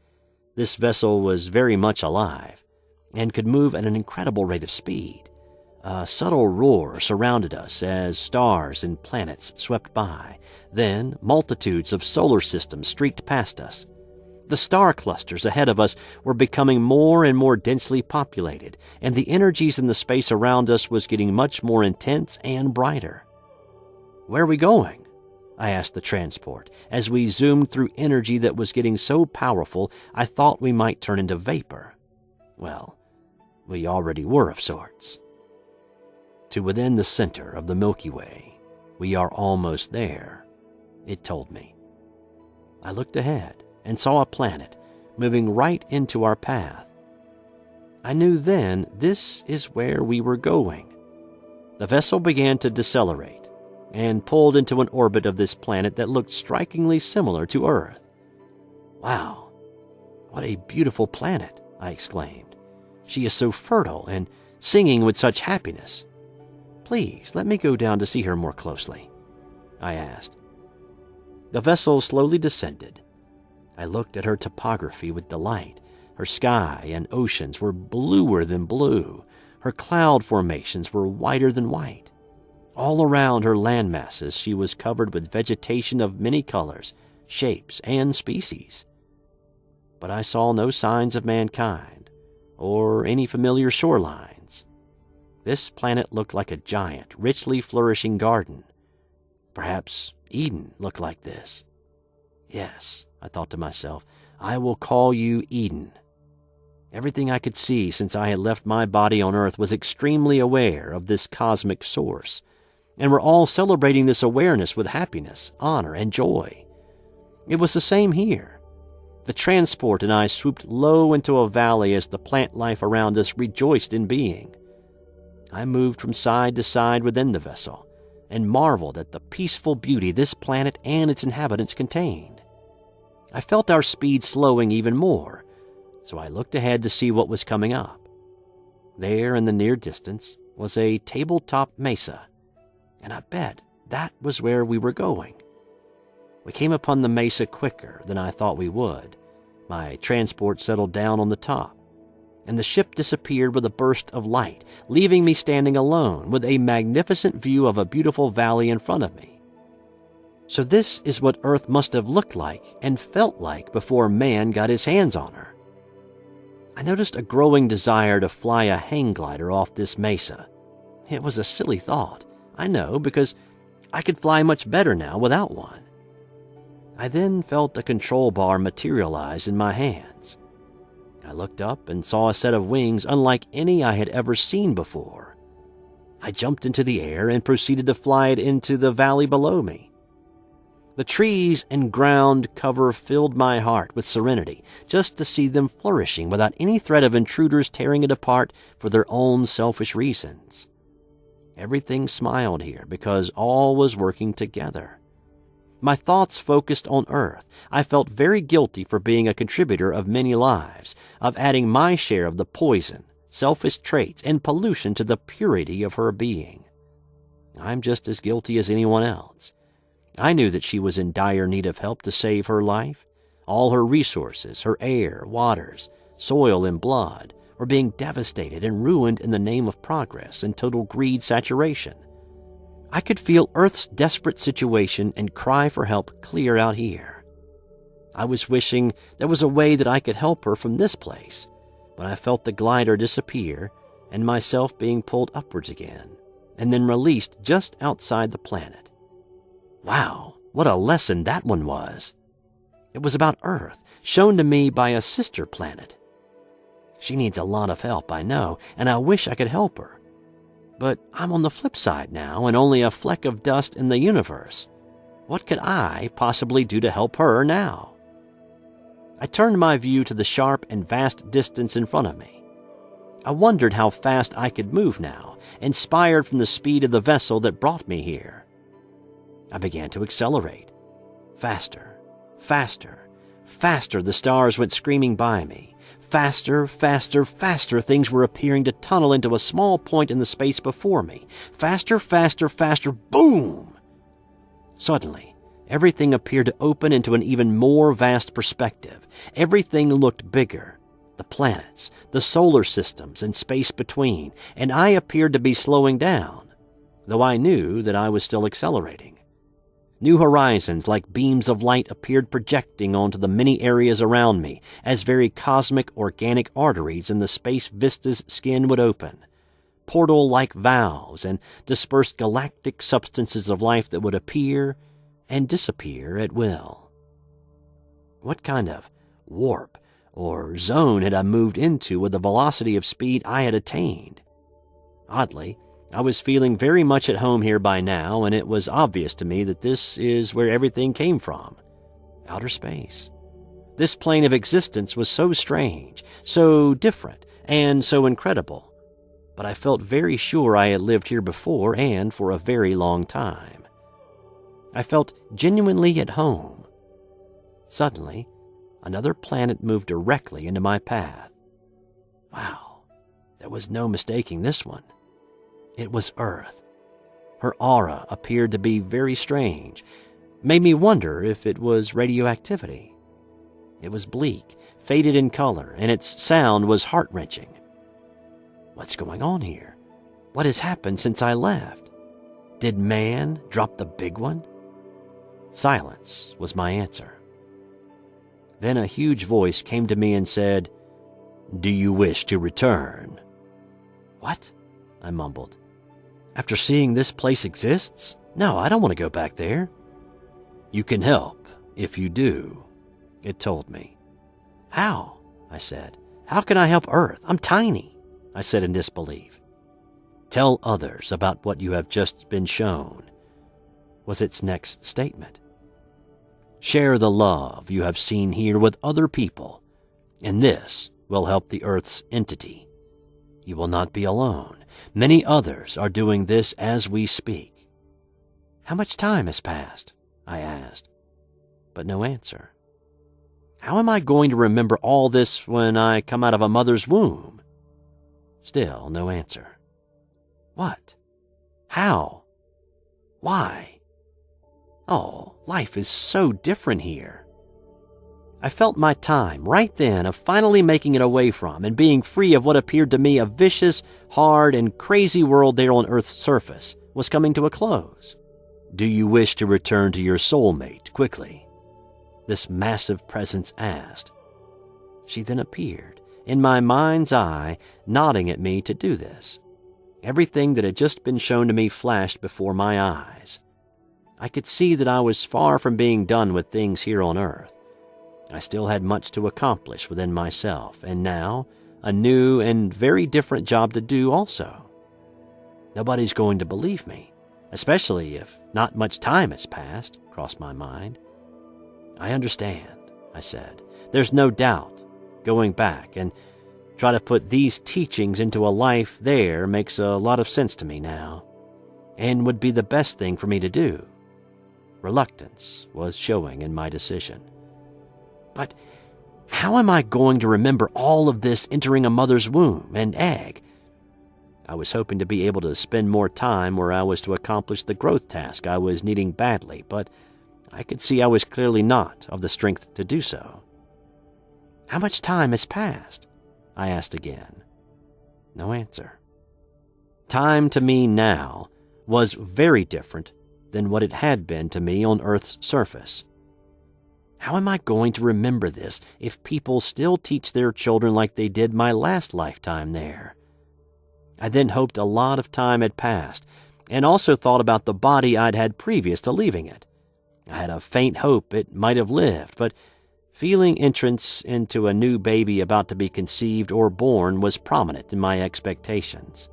This vessel was very much alive and could move at an incredible rate of speed. A subtle roar surrounded us as stars and planets swept by. Then multitudes of solar systems streaked past us. The star clusters ahead of us were becoming more and more densely populated, and the energies in the space around us was getting much more intense and brighter. Where are we going? I asked the transport, as we zoomed through energy that was getting so powerful I thought we might turn into vapor. Well, we already were of sorts. To within the center of the Milky Way. We are almost there, it told me. I looked ahead and saw a planet moving right into our path. I knew then this is where we were going. The vessel began to decelerate and pulled into an orbit of this planet that looked strikingly similar to Earth. Wow, what a beautiful planet, I exclaimed. She is so fertile and singing with such happiness. Please, let me go down to see her more closely, I asked. The vessel slowly descended. I looked at her topography with delight. Her sky and oceans were bluer than blue. Her cloud formations were whiter than white. All around her land masses, she was covered with vegetation of many colors, shapes, and species. But I saw no signs of mankind or any familiar shorelines. This planet looked like a giant, richly flourishing garden. Perhaps Eden looked like this. Yes, I thought to myself, I will call you Eden. Everything I could see since I had left my body on Earth was extremely aware of this cosmic source, and we're all celebrating this awareness with happiness, honor, and joy. It was the same here. The transport and I swooped low into a valley as the plant life around us rejoiced in being. I moved from side to side within the vessel and marveled at the peaceful beauty this planet and its inhabitants contained. I felt our speed slowing even more, so I looked ahead to see what was coming up. There in the near distance was a tabletop mesa, and I bet that was where we were going. We came upon the mesa quicker than I thought we would. My transport settled down on the top, and the ship disappeared with a burst of light, leaving me standing alone with a magnificent view of a beautiful valley in front of me. So this is what Earth must have looked like and felt like before man got his hands on her. I noticed a growing desire to fly a hang glider off this mesa. It was a silly thought, I know, because I could fly much better now without one. I then felt the control bar materialize in my hands. I looked up and saw a set of wings unlike any I had ever seen before. I jumped into the air and proceeded to fly it into the valley below me. The trees and ground cover filled my heart with serenity just to see them flourishing without any threat of intruders tearing it apart for their own selfish reasons. Everything smiled here because all was working together. My thoughts focused on Earth. I felt very guilty for being a contributor of many lives, of adding my share of the poison, selfish traits, and pollution to the purity of her being. I'm just as guilty as anyone else. I knew that she was in dire need of help to save her life. All her resources, her air, waters, soil, and blood were being devastated and ruined in the name of progress and total greed saturation. I could feel Earth's desperate situation and cry for help clear out here. I was wishing there was a way that I could help her from this place, but I felt the glider disappear and myself being pulled upwards again, and then released just outside the planet. Wow, what a lesson that one was. It was about Earth, shown to me by a sister planet. She needs a lot of help, I know, and I wish I could help her. But I'm on the flip side now and only a fleck of dust in the universe. What could I possibly do to help her now? I turned my view to the sharp and vast distance in front of me. I wondered how fast I could move now, inspired from the speed of the vessel that brought me here. I began to accelerate. Faster, faster, faster the stars went screaming by me. Faster, faster, faster, things were appearing to tunnel into a small point in the space before me. Faster, faster, faster, boom! Suddenly, everything appeared to open into an even more vast perspective. Everything looked bigger. The planets, the solar systems, and space between, and I appeared to be slowing down, though I knew that I was still accelerating. New horizons like beams of light appeared projecting onto the many areas around me as very cosmic organic arteries in the space Vista's skin would open. Portal-like valves and dispersed galactic substances of life that would appear and disappear at will. What kind of warp or zone had I moved into with the velocity of speed I had attained? Oddly, I was feeling very much at home here by now, and it was obvious to me that this is where everything came from. Outer space. This plane of existence was so strange, so different, and so incredible. But I felt very sure I had lived here before and for a very long time. I felt genuinely at home. Suddenly, another planet moved directly into my path. Wow, there was no mistaking this one. It was Earth. Her aura appeared to be very strange, made me wonder if it was radioactivity. It was bleak, faded in color, and its sound was heart-wrenching. What's going on here? What has happened since I left? Did man drop the big one? Silence was my answer. Then a huge voice came to me and said, "Do you wish to return?" "What?" I mumbled. "After seeing this place exists? No, I don't want to go back there." "You can help if you do," it told me. "How?" I said. "How can I help Earth? I'm tiny," I said in disbelief. "Tell others about what you have just been shown," was its next statement. "Share the love you have seen here with other people, and this will help the Earth's entity. You will not be alone. Many others are doing this as we speak." "How much time has passed?" I asked, but no answer. How am I going to remember all this when I come out of a mother's womb? Still no answer. What? How? Why? Oh, life is so different here. I felt my time right then of finally making it away from and being free of what appeared to me a vicious, hard, and crazy world there on Earth's surface was coming to a close. "Do you wish to return to your soulmate quickly?" this massive presence asked. She then appeared, in my mind's eye, nodding at me to do this. Everything that had just been shown to me flashed before my eyes. I could see that I was far from being done with things here on Earth. I still had much to accomplish within myself, and now a new and very different job to do also. Nobody's going to believe me, especially if not much time has passed, crossed my mind. "I understand," I said. "There's no doubt. Going back and try to put these teachings into a life there makes a lot of sense to me now, and would be the best thing for me to do." Reluctance was showing in my decision. "But how am I going to remember all of this entering a mother's womb and egg?" I was hoping to be able to spend more time where I was to accomplish the growth task I was needing badly, but I could see I was clearly not of the strength to do so. "How much time has passed?" I asked again. No answer. Time to me now was very different than what it had been to me on Earth's surface. How am I going to remember this if people still teach their children like they did my last lifetime there? I then hoped a lot of time had passed, and also thought about the body I'd had previous to leaving it. I had a faint hope it might have lived, but feeling entrance into a new baby about to be conceived or born was prominent in my expectations.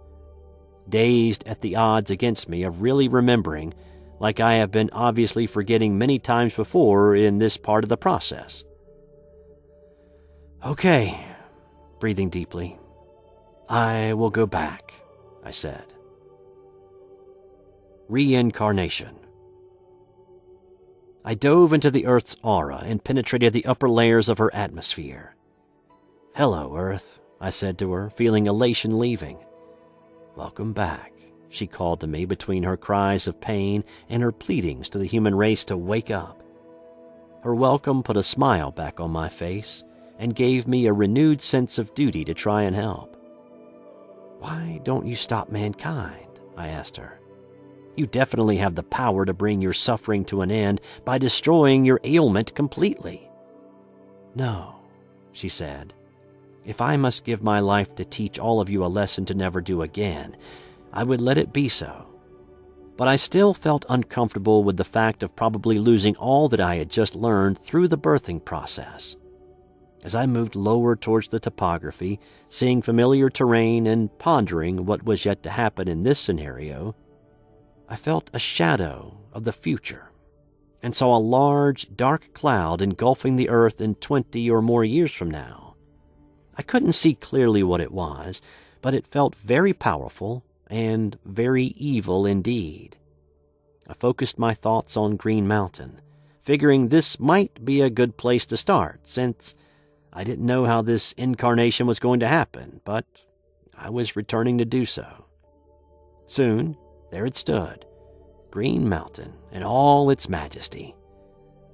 Dazed at the odds against me of really remembering, like I have been obviously forgetting many times before in this part of the process. "Okay," breathing deeply. "I will go back," I said. Reincarnation. I dove into the Earth's aura and penetrated the upper layers of her atmosphere. "Hello, Earth," I said to her, feeling elation leaving. "Welcome back," she called to me between her cries of pain and her pleadings to the human race to wake up. Her welcome put a smile back on my face and gave me a renewed sense of duty to try and help. "Why don't you stop mankind?" I asked her. "You definitely have the power to bring your suffering to an end by destroying your ailment completely." "No," she said. "If I must give my life to teach all of you a lesson to never do again, I would let it be so." But I still felt uncomfortable with the fact of probably losing all that I had just learned through the birthing process. As I moved lower towards the topography, seeing familiar terrain and pondering what was yet to happen in this scenario, I felt a shadow of the future and saw a large, dark cloud engulfing the Earth in 20 or more years from now. I couldn't see clearly what it was, but it felt very powerful and very evil indeed. I focused my thoughts on Green Mountain, figuring this might be a good place to start, since I didn't know how this incarnation was going to happen, but I was returning to do so. Soon, there it stood, Green Mountain in all its majesty.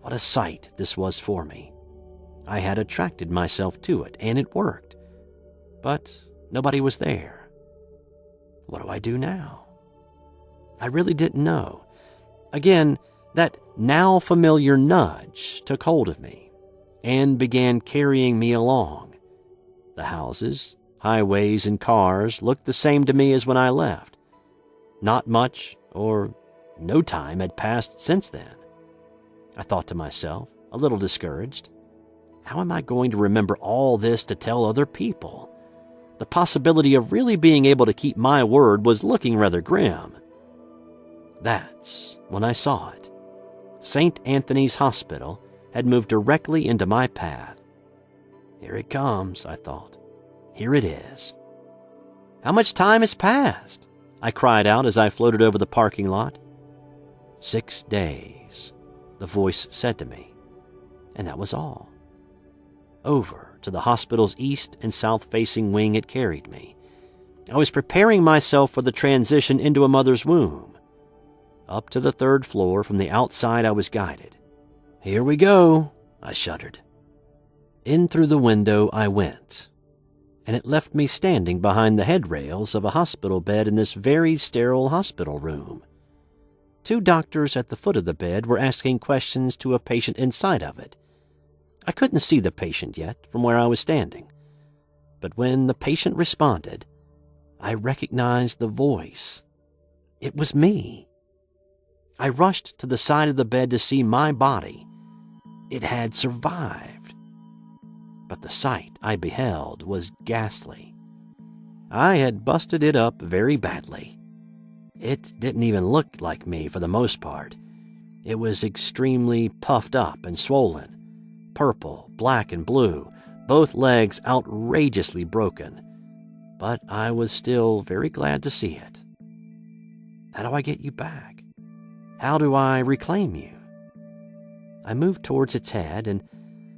What a sight this was for me. I had attracted myself to it, and it worked. But nobody was there. What do I do now? I really didn't know. Again, that now familiar nudge took hold of me and began carrying me along. The houses, highways, and cars looked the same to me as when I left. Not much or no time had passed since then. I thought to myself, a little discouraged, how am I going to remember all this to tell other people? The possibility of really being able to keep my word was looking rather grim. That's when I saw it. St. Anthony's Hospital had moved directly into my path. Here it comes, I thought. Here it is. How much time has passed? I cried out as I floated over the parking lot. 6 days, the voice said to me, and that was all. Over to the hospital's east and south-facing wing it carried me. I was preparing myself for the transition into a mother's womb. Up to the 3rd floor from the outside I was guided. Here we go, I shuddered. In through the window I went, and it left me standing behind the headrails of a hospital bed in this very sterile hospital room. 2 doctors at the foot of the bed were asking questions to a patient inside of it. I couldn't see the patient yet from where I was standing, but when the patient responded, I recognized the voice. It was me. I rushed to the side of the bed to see my body. It had survived. But the sight I beheld was ghastly. I had busted it up very badly. It didn't even look like me for the most part. It was extremely puffed up and swollen. Purple, black, and blue, both legs outrageously broken. But I was still very glad to see it. How do I get you back? How do I reclaim you? I moved towards its head, and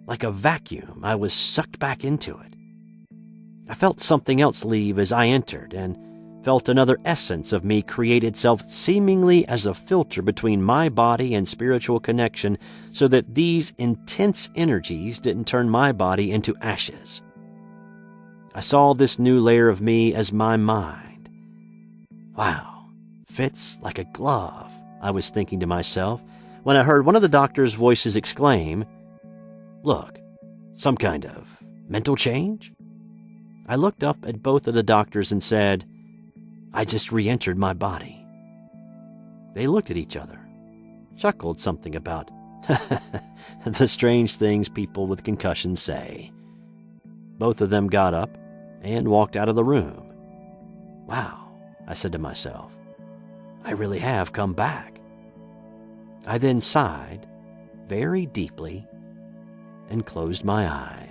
like a vacuum, I was sucked back into it. I felt something else leave as I entered, and felt another essence of me create itself seemingly as a filter between my body and spiritual connection so that these intense energies didn't turn my body into ashes. I saw this new layer of me as my mind. Wow, fits like a glove, I was thinking to myself when I heard one of the doctor's voices exclaim, "Look, some kind of mental change?" I looked up at both of the doctors and said, "I just re-entered my body." They looked at each other, chuckled something about the strange things people with concussions say. Both of them got up and walked out of the room. Wow, I said to myself, I really have come back. I then sighed very deeply and closed my eyes.